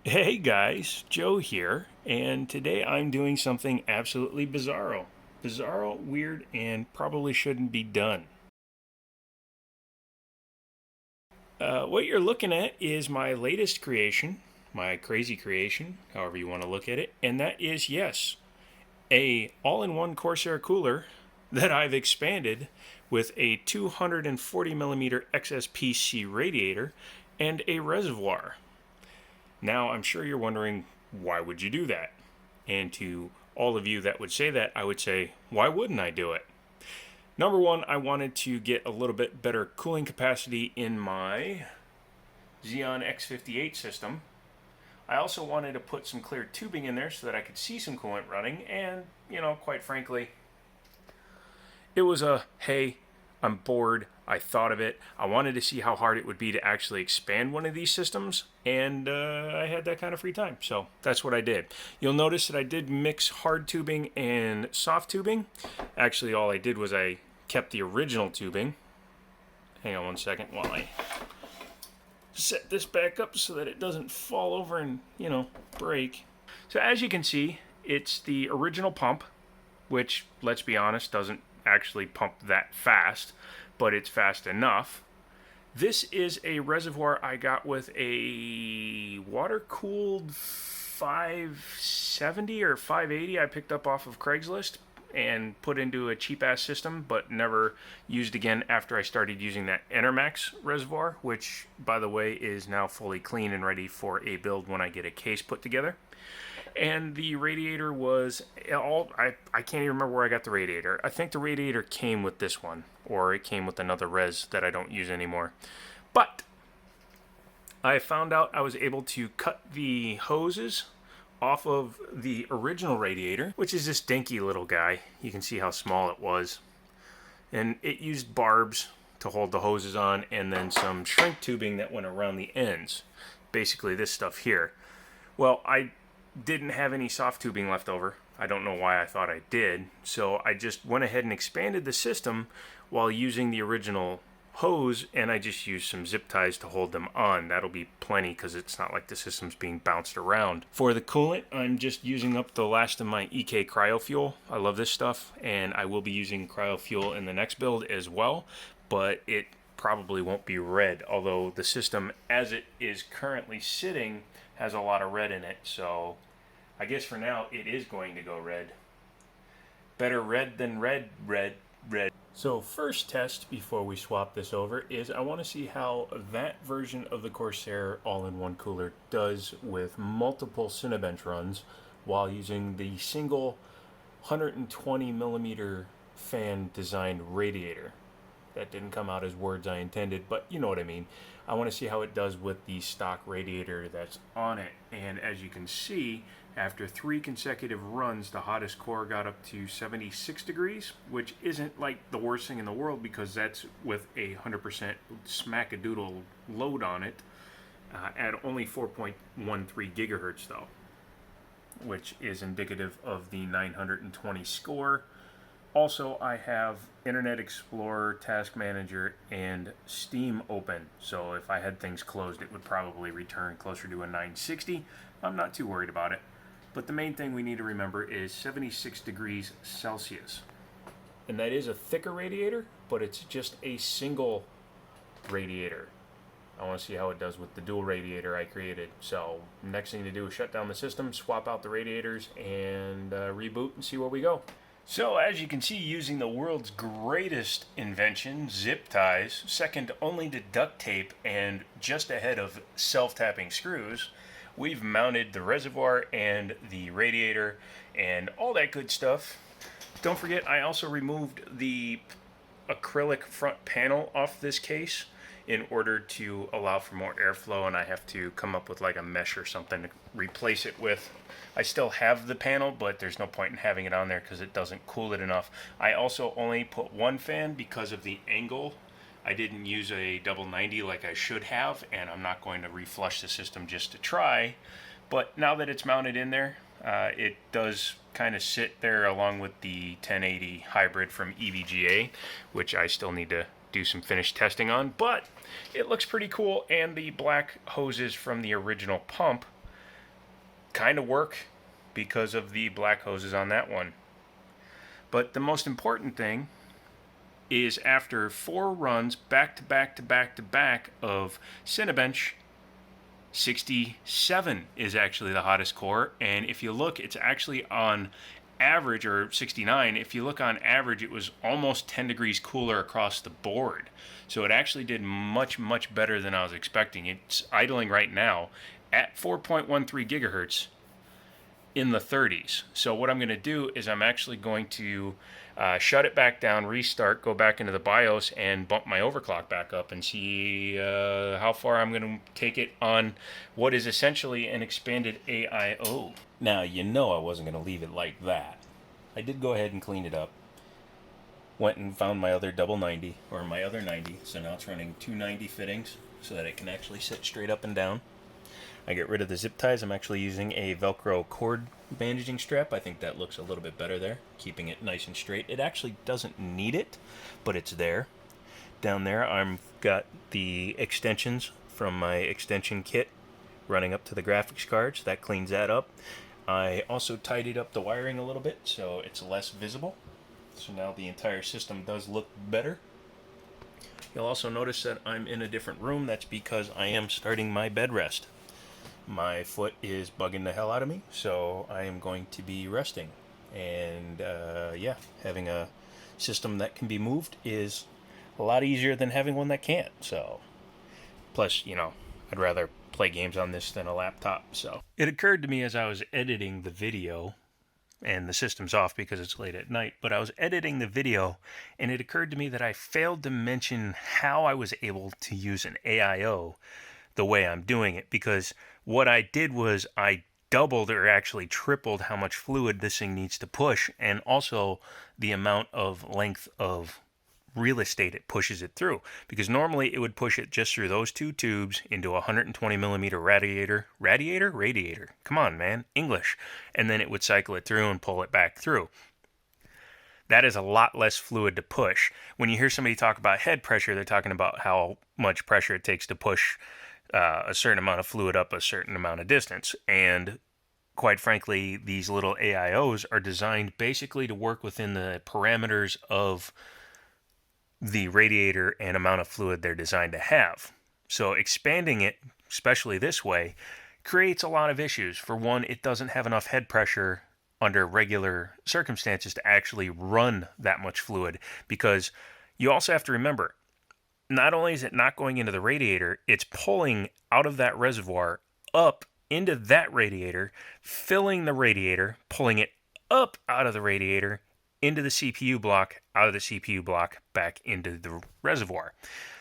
Hey guys, Joe here, and today I'm doing something absolutely bizarro. Bizarro, weird, and probably shouldn't be done. What you're looking at is my latest creation, my crazy creation, however you want to look at it, and that is, yes, a all-in-one Corsair cooler that I've expanded with a 240 millimeter XSPC radiator and a reservoir. Now, I'm sure you're wondering, why would you do that? And to all of you that would say that, I would say, why wouldn't I do it? Number one, I wanted to get a little bit better cooling capacity in my Xeon X58 system. I also wanted to put some clear tubing in there so that I could see some coolant running, and, quite frankly, it was a, hey, I'm bored. I thought of it. I wanted to see how hard it would be to actually expand one of these systems, and I had that kind of free time, so that's what I did. You'll notice that I did mix hard tubing and soft tubing. Actually, all I did was I kept the original tubing. Hang on one second while I set this back up so that it doesn't fall over and, break. So as you can see, it's the original pump, which, let's be honest, doesn't actually pump that fast, but it's fast enough. This is a reservoir I got with a water-cooled 570 or 580 I picked up off of Craigslist and put into a cheap-ass system, but never used again after I started using that Enermax reservoir, which, by the way, is now fully clean and ready for a build when I get a case put together. And the radiator was I can't even remember where I got the radiator. I think the radiator came with this one, or it came with another res that I don't use anymore. But I found out I was able to cut the hoses off of the original radiator, which is this dinky little guy. You can see how small it was. And it used barbs to hold the hoses on, and then some shrink tubing that went around the ends. Basically this stuff here. Well, I didn't have any soft tubing left over. I don't know why I thought I did. So I just went ahead and expanded the system while using the original hose, and I just used some zip ties to hold them on. That'll be plenty because it's not like the system's being bounced around. For the coolant, I'm just using up the last of my EK cryo fuel. I love this stuff, and I will be using cryo fuel in the next build as well, but it probably won't be red, although the system as it is currently sitting has a lot of red in it, so I guess for now it is going to go red. Better red than red, red, red. So first test before we swap this over is I want to see how that version of the Corsair all-in-one cooler does with multiple Cinebench runs while using the single 120 millimeter fan designed radiator. That didn't come out as words I intended, but you know what I mean. I want to see how it does with the stock radiator that's on it. And as you can see, after 3 consecutive runs, the hottest core got up to 76 degrees, which isn't like the worst thing in the world because that's with a 100% smackadoodle load on it at only 4.13 gigahertz though, which is indicative of the 920 score. Also, I have Internet Explorer, Task Manager, and Steam open. So if I had things closed, it would probably return closer to a 960. I'm not too worried about it. But the main thing we need to remember is 76 degrees Celsius. And that is a thicker radiator, but it's just a single radiator. I want to see how it does with the dual radiator I created. So next thing to do is shut down the system, swap out the radiators, and reboot and see where we go. So as you can see, using the world's greatest invention, zip ties, second only to duct tape and just ahead of self-tapping screws, we've mounted the reservoir and the radiator and all that good stuff. Don't forget, I also removed the acrylic front panel off this case in order to allow for more airflow, and I have to come up with like a mesh or something to replace it with. I still have the panel, but there's no point in having it on there because it doesn't cool it enough. I also only put one fan because of the angle. I didn't use a double 90 like I should have, and I'm not going to reflush the system just to try. But now that it's mounted in there, it does kind of sit there along with the 1080 hybrid from EVGA, which I still need to do some finished testing on, but it looks pretty cool. And the black hoses from the original pump kind of work because of the black hoses on that one. But the most important thing is after 4 runs back to back to back to back of Cinebench, 67 is actually the hottest core. And if you look, it's actually on average, or 69, if you look on average, it was almost 10 degrees cooler across the board. So it actually did much, much better than I was expecting. It's idling right now at 4.13 gigahertz in the 30s. So what I'm going to do is I'm actually going to shut it back down, restart, go back into the BIOS, and bump my overclock back up and see how far I'm going to take it on what is essentially an expanded AIO. Now, you know I wasn't going to leave it like that. I did go ahead and clean it up. Went and found my other double 90, or my other 90, so now it's running 290 fittings so that it can actually sit straight up and down. I get rid of the zip ties. I'm actually using a Velcro cord bandaging strap. I think that looks a little bit better there, keeping it nice and straight. It actually doesn't need it, but it's there. Down there, I've got the extensions from my extension kit running up to the graphics cards. That cleans that up. I also tidied up the wiring a little bit so it's less visible. So now the entire system does look better. You'll also notice that I'm in a different room. That's because I am starting my bed rest. My foot is bugging the hell out of me, so I am going to be resting. And yeah, having a system that can be moved is a lot easier than having one that can't. So, plus, you know, I'd rather play games on this than a laptop. So it occurred to me as I was editing the video, and the system's off because it's late at night, but I was editing the video, and it occurred to me that I failed to mention how I was able to use an AIO the way I'm doing it, because what I did was I doubled or actually tripled how much fluid this thing needs to push, and also the amount of length of real estate it pushes it through, because normally it would push it just through those 2 tubes into a 120 millimeter radiator, come on man, English, and then it would cycle it through and pull it back through. That is a lot less fluid to push. When you hear somebody talk about head pressure, they're talking about how much pressure it takes to push a certain amount of fluid up a certain amount of distance. And quite frankly, these little AIOs are designed basically to work within the parameters of the radiator and amount of fluid they're designed to have. So expanding it, especially this way, creates a lot of issues. For one, it doesn't have enough head pressure under regular circumstances to actually run that much fluid, because you also have to remember, not only is it not going into the radiator, it's pulling out of that reservoir up into that radiator, filling the radiator, pulling it up out of the radiator, into the CPU block, out of the CPU block, back into the reservoir.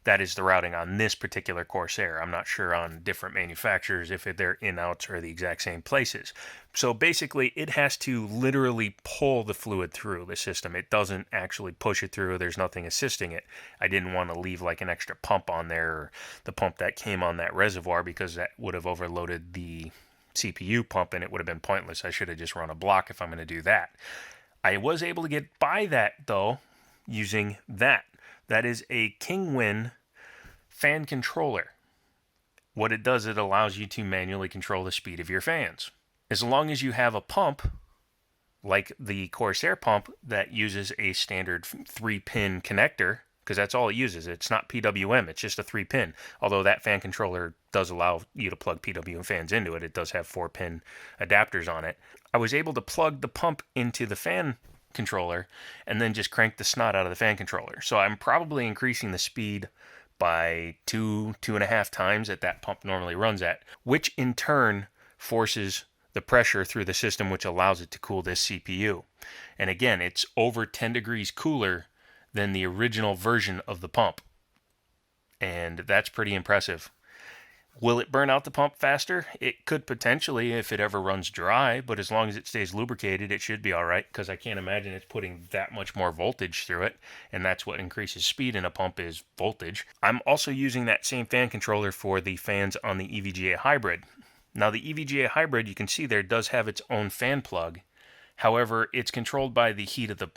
That is the routing on this particular Corsair. I'm not sure on different manufacturers if their in-outs are the exact same places. So basically, it has to literally pull the fluid through the system. It doesn't actually push it through. There's nothing assisting it. I didn't want to leave like an extra pump on there, or the pump that came on that reservoir, because that would have overloaded the CPU pump and it would have been pointless. I should have just run a block if I'm going to do that. I was able to get by that, though, using that. That is a Kinguin Fan Controller. What it does, it allows you to manually control the speed of your fans. As long as you have a pump, like the Corsair pump, that uses a standard 3-pin connector, because that's all it uses. It's not PWM, it's just a 3-pin. Although that fan controller does allow you to plug PWM fans into it. It does have 4-pin adapters on it. I was able to plug the pump into the fan controller and then just crank the snot out of the fan controller. So I'm probably increasing the speed by 2.5 times that pump normally runs at, which in turn forces the pressure through the system, which allows it to cool this CPU. And again, it's over 10 degrees cooler than the original version of the pump. And that's pretty impressive. Will it burn out the pump faster? It could potentially if it ever runs dry, but as long as it stays lubricated, it should be all right, because I can't imagine it's putting that much more voltage through it, and that's what increases speed in a pump, is voltage. I'm also using that same fan controller for the fans on the EVGA Hybrid. Now, the EVGA Hybrid, you can see there, does have its own fan plug. However, it's controlled by the heat of the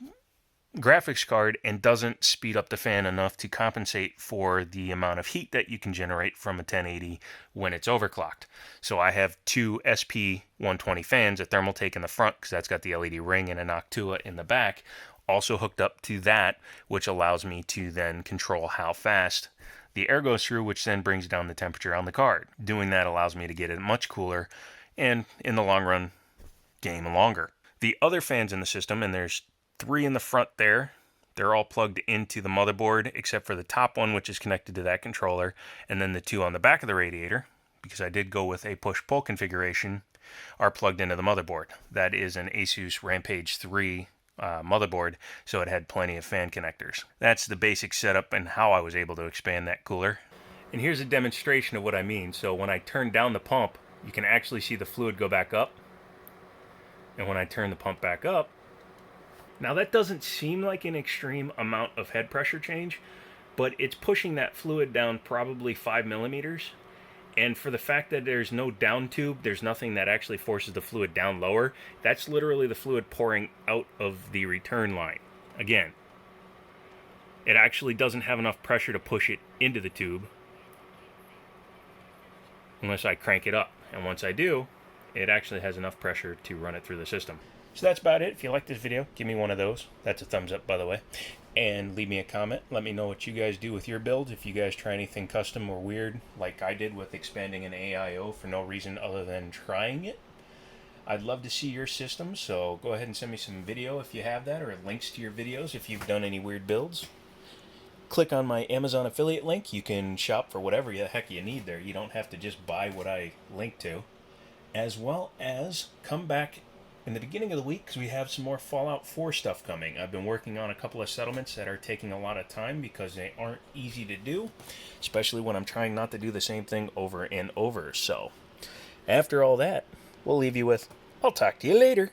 graphics card and doesn't speed up the fan enough to compensate for the amount of heat that you can generate from a 1080 when it's overclocked. So I have two SP120 fans, a Thermaltake in the front because that's got the LED ring, and a Noctua in the back, also hooked up to that, which allows me to then control how fast the air goes through, which then brings down the temperature on the card. Doing that allows me to get it much cooler and, in the long run, game longer. The other fans in the system, and there's 3 in the front there, they're all plugged into the motherboard except for the top one, which is connected to that controller, and then the 2 on the back of the radiator, because I did go with a push-pull configuration, are plugged into the motherboard. That is an Asus Rampage 3 motherboard, so it had plenty of fan connectors. That's the basic setup and how I was able to expand that cooler. And here's a demonstration of what I mean. So when I turn down the pump, you can actually see the fluid go back up. And when I turn the pump back up, now that doesn't seem like an extreme amount of head pressure change, but it's pushing that fluid down probably 5 millimeters. And for the fact that there's no down tube, there's nothing that actually forces the fluid down lower. That's literally the fluid pouring out of the return line. Again, it actually doesn't have enough pressure to push it into the tube unless I crank it up. And once I do, it actually has enough pressure to run it through the system. So that's about it. If you like this video, give me one of those. That's a thumbs up, by the way. And leave me a comment. Let me know what you guys do with your builds. If you guys try anything custom or weird, like I did with expanding an AIO for no reason other than trying it. I'd love to see your system, so go ahead and send me some video if you have that, or links to your videos if you've done any weird builds. Click on my Amazon affiliate link. You can shop for whatever the heck you need there. You don't have to just buy what I link to. As well as come back in the beginning of the week because we have some more Fallout 4 stuff coming. I've been working on a couple of settlements that are taking a lot of time because they aren't easy to do, especially when I'm trying not to do the same thing over and over. So, after all that, we'll leave you with, I'll talk to you later.